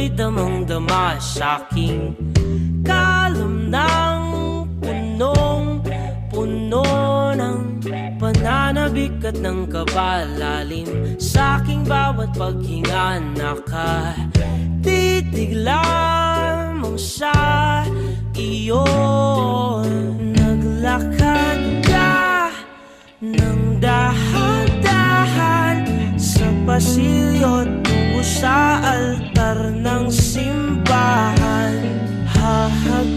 Ako'y damang-dama sa'king kalam ng punong-puno ng pananabik at ng kabalalim. Sa'king bawat paghinga nakatitig lamang sa iyo. Naglakad ka ng dahan-dahan sa pasilyo tungo sa altar ng simbahan. Hahag